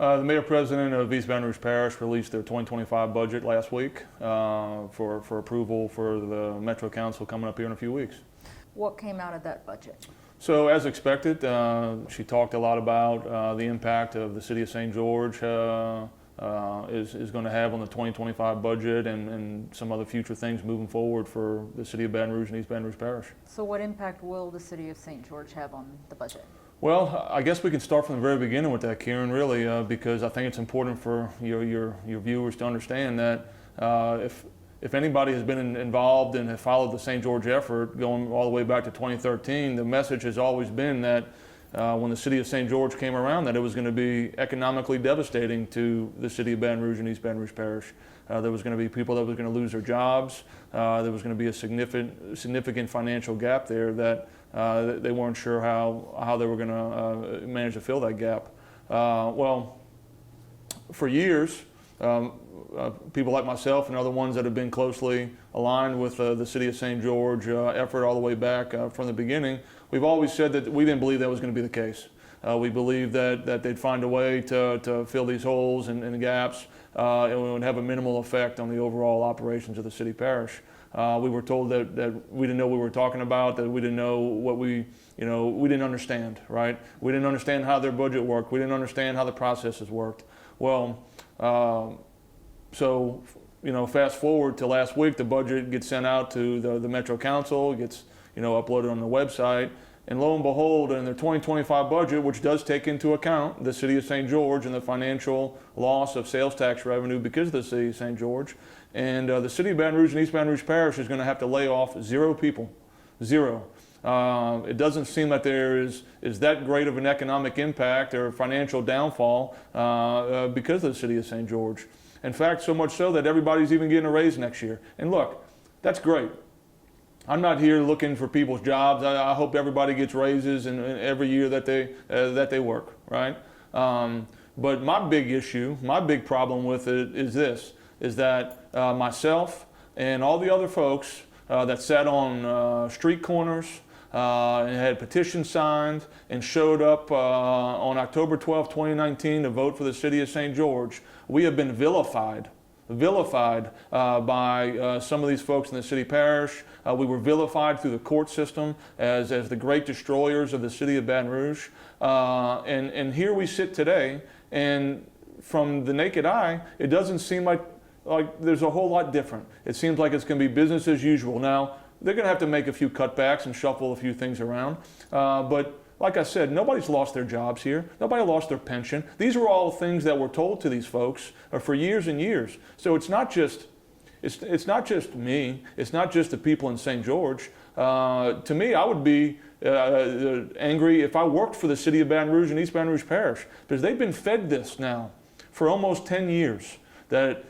The Mayor President of East Baton Rouge Parish released their 2025 budget last week for approval for the Metro Council coming up here in a few weeks. What came out of that budget? So as expected, she talked a lot about the impact of the City of St. George is going to have on the 2025 budget and some other future things moving forward for the City of Baton Rouge and East Baton Rouge Parish. So what impact will the City of St. George have on the budget? Well, I guess we can start from the very beginning with that, Karen, really, because I think it's important for your viewers to understand that if anybody has been involved and has followed the St. George effort going all the way back to 2013, the message has always been that when the City of St. George came around, that it was going to be economically devastating to the City of Baton Rouge and East Baton Rouge Parish. There was going to be people that were going to lose their jobs. There was going to be a significant financial gap there that they weren't sure how they were going to manage to fill that gap. Well, for years, people like myself and other ones that have been closely aligned with the City of St. George effort all the way back from the beginning, we've always said that we didn't believe that was going to be the case. We believed that they'd find a way to fill these holes and gaps. It would have a minimal effect on the overall operations of the city parish. We were told that we didn't know what we were talking about, that we didn't know what we didn't understand, right? We didn't understand how their budget worked. We didn't understand how the processes worked. Well, so, fast forward to last week, the budget gets sent out to the Metro Council, gets, uploaded on the website. And lo and behold, in their 2025 budget, which does take into account the City of St. George and the financial loss of sales tax revenue because of the City of St. George, and the City of Baton Rouge and East Baton Rouge Parish is going to have to lay off 0 people. 0. It doesn't seem that there is that great of an economic impact or financial downfall because of the City of St. George. In fact, so much so that everybody's even getting a raise next year. And look, that's great. I'm not here looking for people's jobs. I hope everybody gets raises in every year that they work, right? But my big issue, my big problem with it is that myself and all the other folks that sat on street corners and had petitions signed and showed up on October 12, 2019 to vote for the City of St. George, we have been vilified by some of these folks in the city parish. We were vilified through the court system as the great destroyers of the City of Baton Rouge. And here we sit today, and from the naked eye, it doesn't seem like there's a whole lot different. It seems like it's going to be business as usual. Now, they're going to have to make a few cutbacks and shuffle a few things around. But like I said, nobody's lost their jobs here. Nobody lost their pension. These were all things that were told to these folks for years and years. So it's not just me. It's not just the people in St. George. To me, I would be angry if I worked for the City of Baton Rouge and East Baton Rouge Parish, because they've been fed this now for almost 10 years. That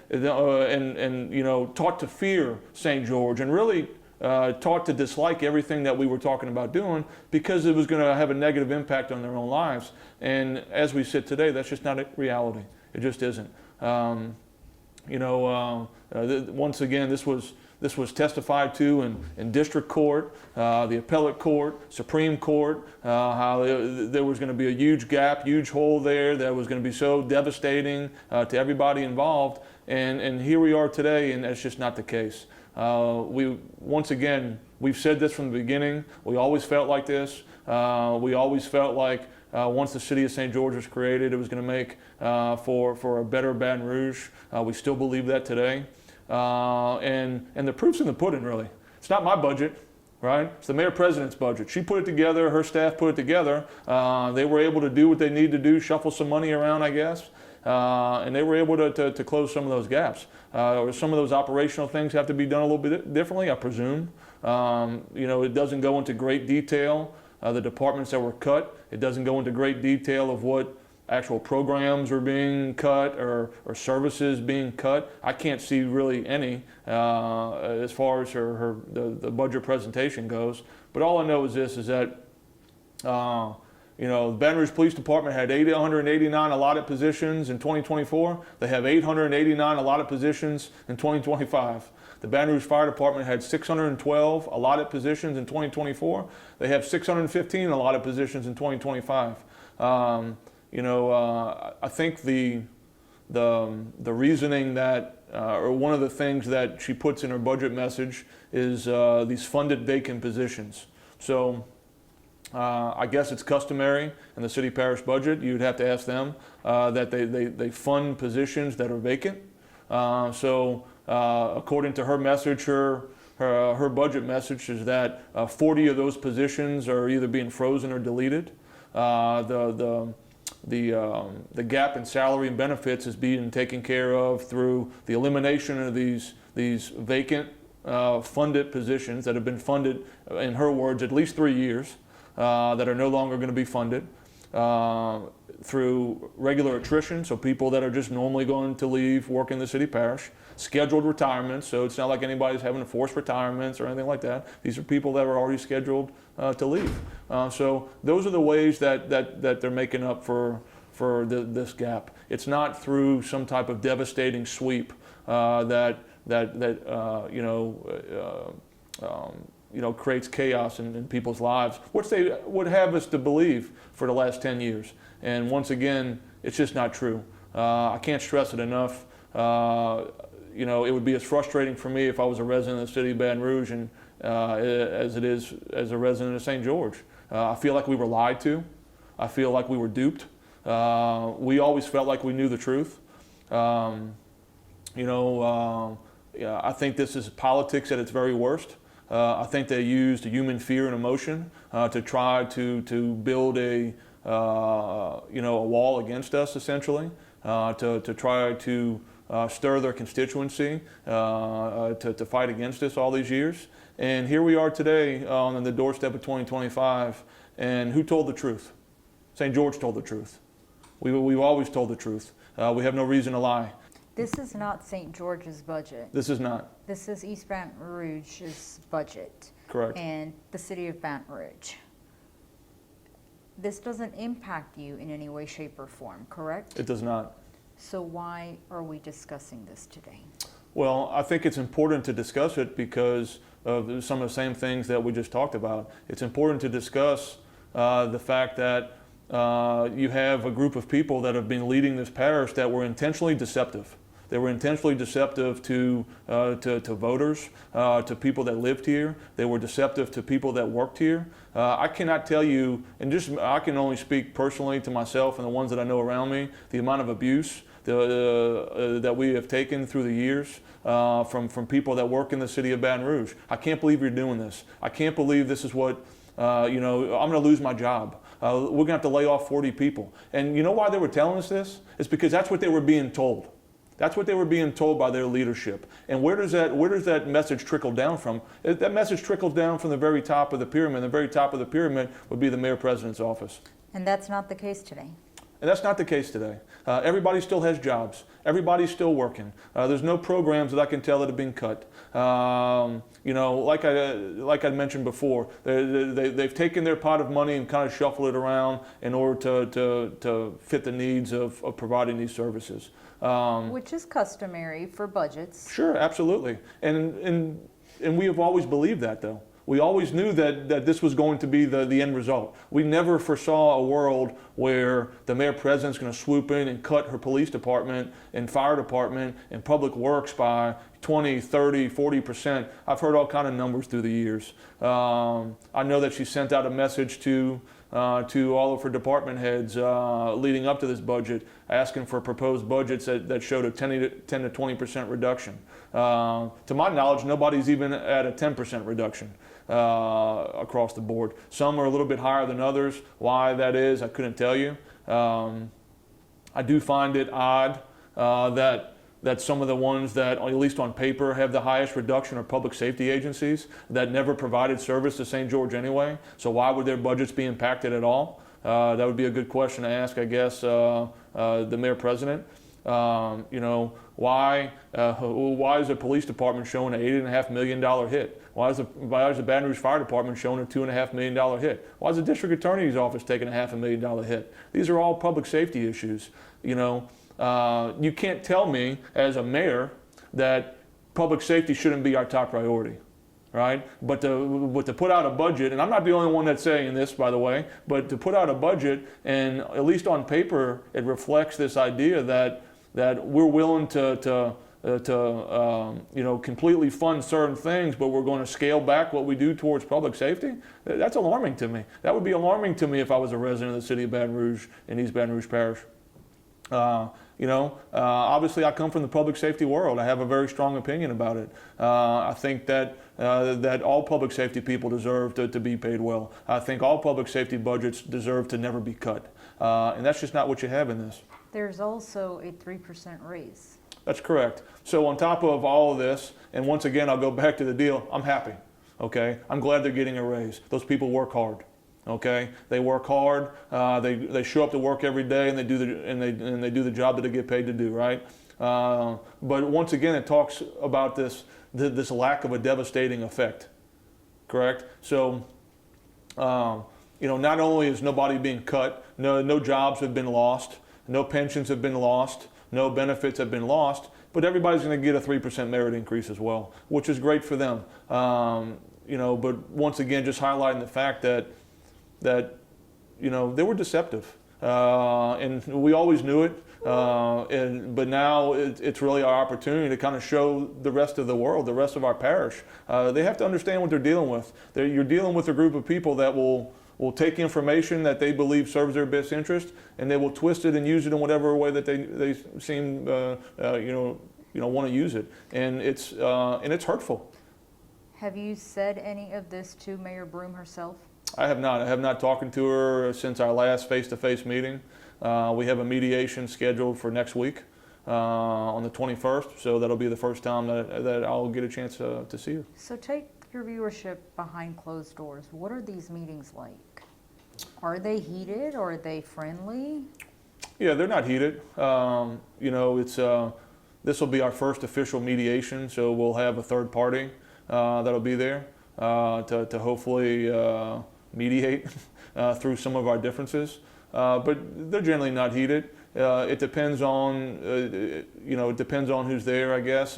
taught to fear St. George and really taught to dislike everything that we were talking about doing because it was going to have a negative impact on their own lives. And as we sit today, that's just not a reality. It just isn't. Once again, this was testified to in district court, the appellate court, Supreme Court, how there was going to be a huge gap, huge hole there that was going to be so devastating to everybody involved. And here we are today, and that's just not the case. We've said this from the beginning. We always felt like this. We always felt like once the City of St. George was created, it was going to make for a better Baton Rouge. We still believe that today. And the proof's in the pudding, really. It's not my budget, right? It's the Mayor President's budget. She put it together. Her staff put it together. They were able to do what they need to do, shuffle some money around, I guess. And they were able to close some of those gaps. Or some of those operational things have to be done a little bit differently, I presume. It doesn't go into great detail, the departments that were cut. It doesn't go into great detail of what actual programs are being cut or services being cut. I can't see really any as far as the budget presentation goes. But all I know is this, is that the Baton Rouge Police Department had 889 allotted positions in 2024. They have 889 allotted positions in 2025. The Baton Rouge Fire Department had 612 allotted positions in 2024. They have 615 allotted positions in 2025. I think the reasoning that, or one of the things that she puts in her budget message is these funded vacant positions. So I guess it's customary in the city parish budget, you'd have to ask them, that they fund positions that are vacant. According to her message, her budget message is that 40 of those positions are either being frozen or deleted. The gap in salary and benefits is being taken care of through the elimination of these vacant funded positions that have been funded, in her words, at least 3 years, that are no longer going to be funded, through regular attrition, so people that are just normally going to leave work in the city parish, scheduled retirements, so it's not like anybody's having to force retirements or anything like that. These are people that are already scheduled to leave. So those are the ways that they're making up for this gap. It's not through some type of devastating sweep creates chaos in people's lives, which they would have us to believe for the last 10 years. And once again, it's just not true. I can't stress it enough. It would be as frustrating for me if I was a resident of the city of Baton Rouge and as it is as a resident of St. George. I feel like we were lied to. I feel like we were duped. We always felt like we knew the truth. I think this is politics at its very worst. I think they used human fear and emotion to try to build a wall against us, essentially, to try to stir their constituency, to fight against us all these years. And here we are today on the doorstep of 2025. And who told the truth? St. George told the truth. We've always told the truth. We have no reason to lie. This is not St. George's budget. This is not. This is East Baton Rouge's budget. Correct. And the city of Baton Rouge. This doesn't impact you in any way, shape, or form, correct? It does not. So why are we discussing this today? Well, I think it's important to discuss it because of some of the same things that we just talked about. It's important to discuss the fact that you have a group of people that have been leading this parish that were intentionally deceptive. They were intentionally deceptive to voters, to people that lived here. They were deceptive to people that worked here. I cannot tell you, I can only speak personally to myself and the ones that I know around me, the amount of abuse that we have taken through the years from people that work in the city of Baton Rouge. I can't believe you're doing this. I can't believe this is what, I'm going to lose my job. We're going to have to lay off 40 people. And you know why they were telling us this? It's because that's what they were being told. That's what they were being told by their leadership. And where does that message trickle down from? That message trickles down from the very top of the pyramid. The very top of the pyramid would be the mayor president's office. And that's not the case today. And that's not the case today. Everybody still has jobs. Everybody's still working. There's no programs that I can tell that have been cut. Like I mentioned before, they've taken their pot of money and kind of shuffled it around in order to fit the needs of providing these services. Which is customary for budgets. Sure, absolutely. And we have always believed that, though. We always knew that this was going to be the end result. We never foresaw a world where the mayor president's going to swoop in and cut her police department and fire department and public works by 20, 30, 40%. I've heard all kind of numbers through the years. I know that she sent out a message to all of her department heads leading up to this budget, asking for proposed budgets that showed a 10 to 20% reduction. To my knowledge, nobody's even at a 10% reduction across the board. Some are a little bit higher than others. Why that is, I couldn't tell you. I do find it odd that some of the ones that, at least on paper, have the highest reduction are public safety agencies that never provided service to St. George anyway. So why would their budgets be impacted at all? That would be a good question to ask, I guess, the mayor president. Why is the police department showing an $8.5 million hit? Why is the Baton Rouge Fire Department showing a $2.5 million hit? Why is the district attorney's office taking a $500,000 hit? These are all public safety issues. You can't tell me as a mayor that public safety shouldn't be our top priority. right? But to put out a budget, and I'm not the only one that's saying this, by the way, but to put out a budget, and at least on paper, it reflects this idea that we're willing to completely fund certain things, but we're going to scale back what we do towards public safety. That's alarming to me. That would be alarming to me if I was a resident of the city of Baton Rouge in East Baton Rouge Parish. Obviously I come from the public safety world. I have a very strong opinion about it. I think that all public safety people deserve to be paid well. I think all public safety budgets deserve to never be cut. And that's just not what you have in this. There's also a 3% raise. That's correct. So on top of all of this, and once again, I'll go back to the deal, I'm happy, okay? I'm glad they're getting a raise. Those people work hard, okay? They work hard, they show up to work every day, and they do the job that they get paid to do, right? But once again, it talks about this lack of a devastating effect, correct? So, not only is nobody being cut, no jobs have been lost, no pensions have been lost, no benefits have been lost, but everybody's going to get a 3% merit increase as well, which is great for them. But once again, just highlighting the fact that they were deceptive, and we always knew it. But now it's really our opportunity to kind of show the rest of the world, the rest of our parish. They have to understand what they're dealing with. You're dealing with a group of people that will take information that they believe serves their best interest, and they will twist it and use it in whatever way that they seem want to use it, and it's hurtful. Have you said any of this to Mayor Broome herself? I have not. I have not talked to her since our last face-to-face meeting. We have a mediation scheduled for next week on the 21st, so that'll be the first time that I'll get a chance to see her. So take your viewership behind closed doors. What are these meetings like? Are they heated or are they friendly? Yeah, they're not heated. This will be our first official mediation, so we'll have a third party that'll be there to hopefully mediate through some of our differences. But they're generally not heated. It depends on who's there, I guess.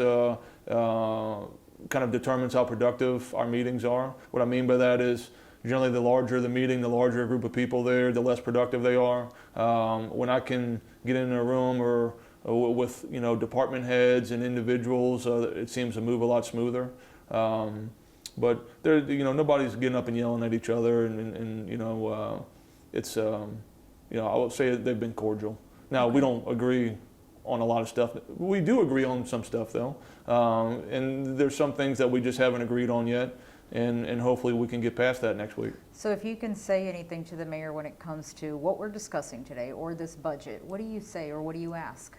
Kind of determines how productive our meetings are. What I mean by that is generally the larger the meeting, the larger a group of people there, the less productive they are. When I can get in a room or with department heads and individuals, it seems to move a lot smoother. But nobody's getting up and yelling at each other, and it's I would say they've been cordial. Now we don't agree on a lot of stuff. We do agree on some stuff though, and there's some things that we just haven't agreed on yet, and hopefully we can get past that next week. So if you can say anything to the mayor when it comes to what we're discussing today or this budget, what do you say or what do you ask?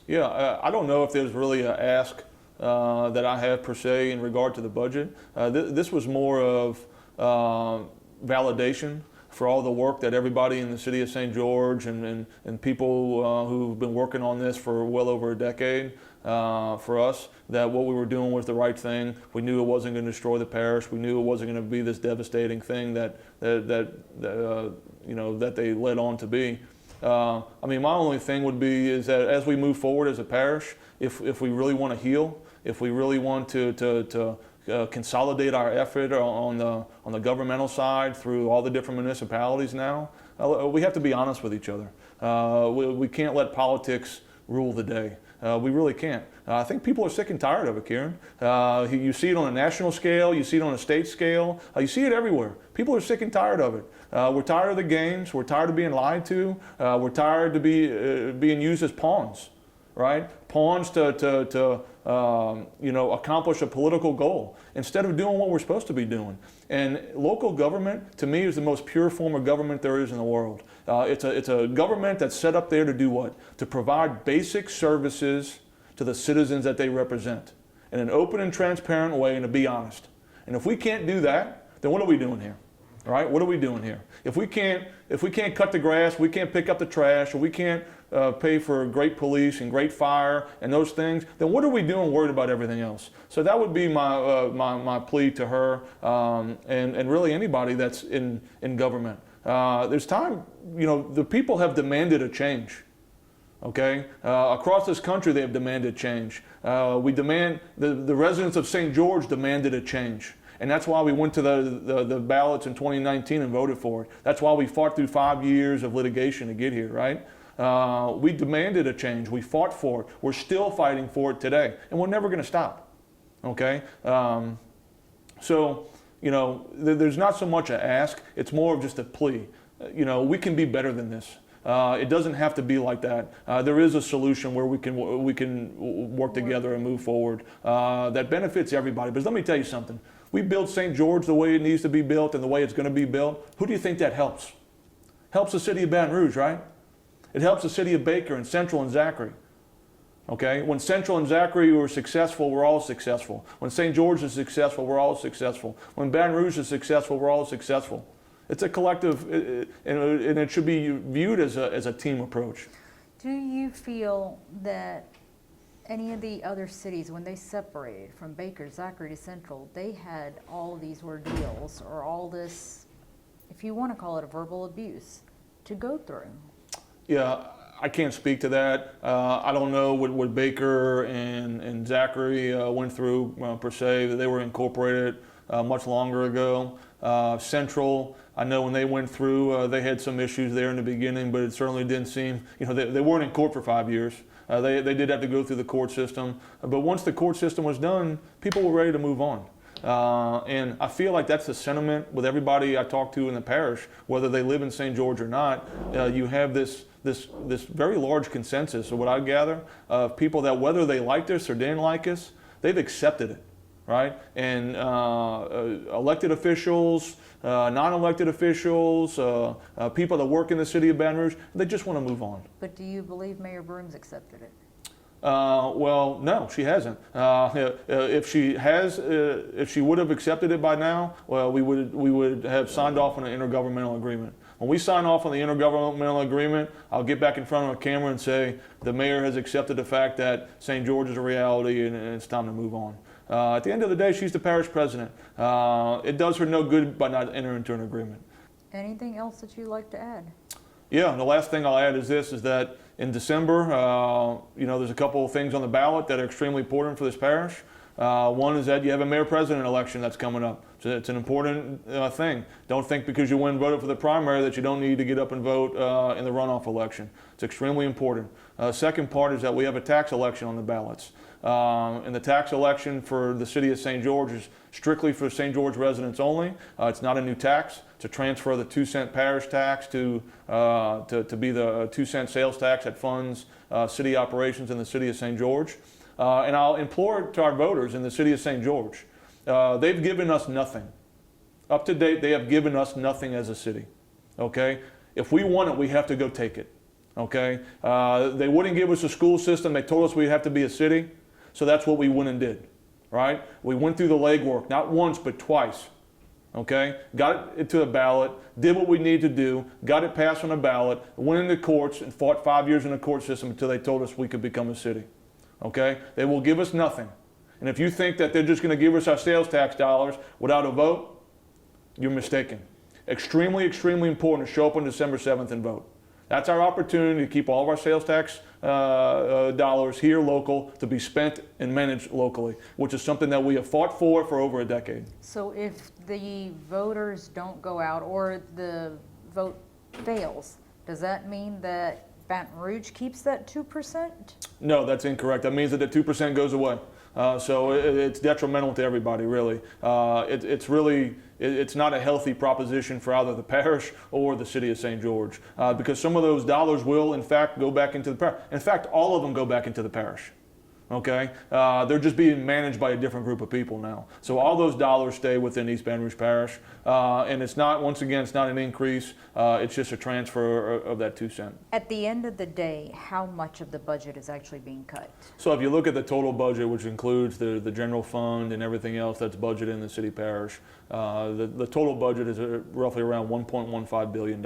Yeah, I don't know if there's really an ask that I have per se in regard to the budget. This was more of validation for all the work that everybody in the city of St. George and people who've been working on this for well over a decade, for us, that what we were doing was the right thing. We knew it wasn't going to destroy the parish. We knew it wasn't going to be this devastating thing that they led on to be. My only thing would be is that as we move forward as a parish, if we really want to heal, if we really want to consolidate our effort on the governmental side through all the different municipalities now, we have to be honest with each other. We can't let politics rule the day. We really can't. I think people are sick and tired of it, Karen. You see it on a national scale, you see it on a state scale, you see it everywhere. People are sick and tired of it. We're tired of the games, we're tired of being lied to, we're tired of being used as pawns, right? Pawns to accomplish a political goal instead of doing what we're supposed to be doing. And local government, to me, is the most pure form of government there is in the world. It's a government that's set up there to do what? To provide basic services to the citizens that they represent in an open and transparent way, and to be honest. And if we can't do that, then what are we doing here? All right, what are we doing here? If we can't cut the grass, we can't pick up the trash, or we can't pay for great police and great fire and those things, then what are we doing worried about everything else? So that would be my plea to her, and really anybody that's in government. There's time, the people have demanded a change. Okay, across this country they have demanded change. The residents of St. George demanded a change. And that's why we went to the ballots in 2019 and voted for it. That's why we fought through 5 years of litigation to get here, right? We demanded a change. We fought for it. We're still fighting for it today. And we're never going to stop, okay? So, you know, there's not so much an ask. It's more of just a plea. You know, we can be better than this. It doesn't have to be like that. There is a solution where we can work together and move forward that benefits everybody. But let me tell you something. We built St. George the way it needs to be built and the way it's going to be built. Who do you think that helps? Helps the city of Baton Rouge, right? It helps the city of Baker and Central and Zachary. Okay? When Central and Zachary were successful, we're all successful. When St. George is successful, we're all successful. When Baton Rouge is successful, we're all successful. It's a collective, and it should be viewed as a team approach. Do you feel that any of the other cities, when they separated from Baker, Zachary to Central, they had all these ordeals or all this, if you want to call it a verbal abuse, to go through? Yeah, I can't speak to that. I don't know what Baker and Zachary went through per se. They were incorporated much longer ago. Central, I know when they went through, they had some issues there in the beginning, but it certainly didn't seem, you know, they weren't in court for 5 years. They did have to go through the court system. But once the court system was done, people were ready to move on. And I feel like that's the sentiment with everybody I talk to in the parish, whether they live in St. George or not. You have this very large consensus of what I gather of people that whether they liked us or didn't like us, they've accepted it, right? And elected officials, non-elected officials, people that work in the city of Baton Rouge, they just want to move on. But do you believe Mayor Broome's accepted it? Well, no, she hasn't. If she would have accepted it by now, well, we would have signed off on an intergovernmental agreement. When we sign off on the intergovernmental agreement, I'll get back in front of a camera and say the mayor has accepted the fact that St. George is a reality and it's time to move on. At the end of the day, she's the parish president. It does her no good by not entering into an agreement. Anything else that you'd like to add? Yeah, and the last thing I'll add is this, is that in December, you know, there's a couple of things on the ballot that are extremely important for this parish. One is that you have a mayor-president election that's coming up. So it's an important thing. Don't think because you went and voted for the primary that you don't need to get up and vote in the runoff election. It's extremely important. Second part is that we have a tax election on the ballots. And the tax election for the city of St. George is strictly for St. George residents only. It's not a new tax. It's a transfer of the 2-cent parish tax to be the 2-cent sales tax that funds city operations in the city of St. George. And I'll implore to our voters in the city of St. George, they've given us nothing. Up to date, they have given us nothing as a city, okay? If we want it, we have to go take it, okay? They wouldn't give us a school system. They told us we'd have to be a city, so that's what we went and did, right? We went through the legwork, not once, but twice, okay? Got it to a ballot, did what we needed to do, got it passed on a ballot, went into courts and fought 5 years in the court system until they told us we could become a city. Okay? They will give us nothing. And if you think that they're just going to give us our sales tax dollars without a vote, you're mistaken. Extremely, extremely important to show up on December 7th and vote. That's our opportunity to keep all of our sales tax dollars here local to be spent and managed locally, which is something that we have fought for over a decade. So if the voters don't go out or the vote fails, does that mean that Baton Rouge keeps that 2%? No, that's incorrect. That means that the 2% goes away. So it's detrimental to everybody, really. It's not a healthy proposition for either the parish or the city of St. George, because some of those dollars will, in fact, go back into the parish. In fact, all of them go back into the parish. Okay, they're just being managed by a different group of people now. So all those dollars stay within East Baton Rouge Parish, and it's not, once again, it's not an increase. It's just a transfer of that 2 cents. At the end of the day, how much of the budget is actually being cut? So if you look at the total budget, which includes the general fund and everything else that's budgeted in the city parish, the total budget is roughly around $1.15 billion.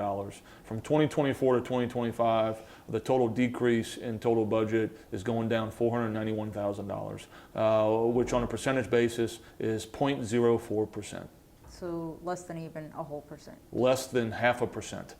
From 2024 to 2025, the total decrease in total budget is going down $491,000, which on a percentage basis is 0.04%. So less than even a whole percent. Less than 0.5%.